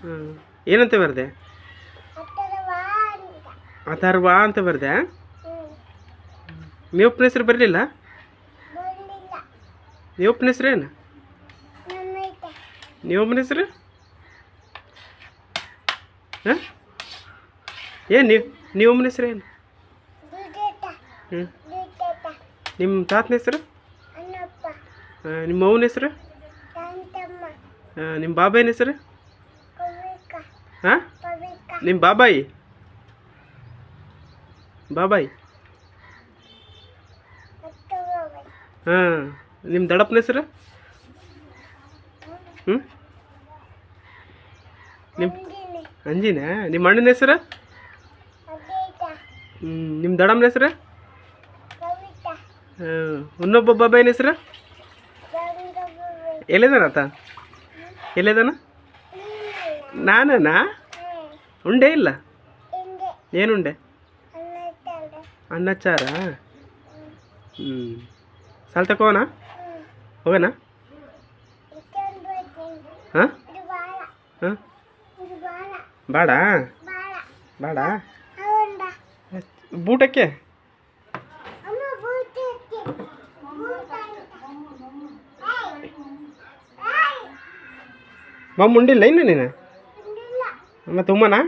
ಹ್ಞೂ ಏನಂತ ಬರೆದೆ? ಅಥರ್ವ ಅಂತ ಬರೆದೆ. ನೀವಪ್ಪನ ಹೆಸರು ಬರಲಿಲ್ಲ? ನೀವಪ್ಪನ ಹೆಸರು ಏನು? ನೀವಪ್ಪನ ಹೆಸರು ಹಾಂ ಏನು ನೀವಮ್ಮನ ಹೆಸರು ಏನು? ಹ್ಞೂ ನಿಮ್ಮ ತಾತನ ಹೆಸರು? ನಿಮ್ಮ ಅವ್ವನ ಹೆಸರು? ನಿಮ್ಮ ಬಾಬಾಯಿನ ಹೆಸರು? ಹಾಂ ನಿಮ್ಮ ಬಾಬಾಯಿ ಹಾಂ ನಿಮ್ಮ ದಡಪ್ಪನ ಹೆಸರು? ಹ್ಞೂ ನಿಮ್ಮ ಅಂಜಿನ ನಿಮ್ಮ ಅಣ್ಣನ ಹೆಸರು? ನಿಮ್ಮ ದಡಮ್ಮನ ಹೆಸರು? ಇನ್ನೊಬ್ಬ ಬಾಬಾಯಿನ ಹೆಸರು? ಎಲ್ಲಿದಾನತ್ತ? ಎಲ್ಲಿದಾನ? ನಾನಾ ಉಂಡೆ ಇಲ್ಲ? ಏನುಂಡೆ? ಅನ್ನಚಾರ. ಹ್ಞೂ ಸಾಲ ತಗೋಣ ಹೋಗೋಣ? ಹಾಂ ಹಾಂ ಬೇಡ ಬೇಡ ಬೂಟಕ್ಕೆ ಮಮ್ಮ ಉಂಡಿಲ್ಲ ಇನ್ನು ನೀನು ಮತ್ತೆ ಉಮ್ಮನಾ?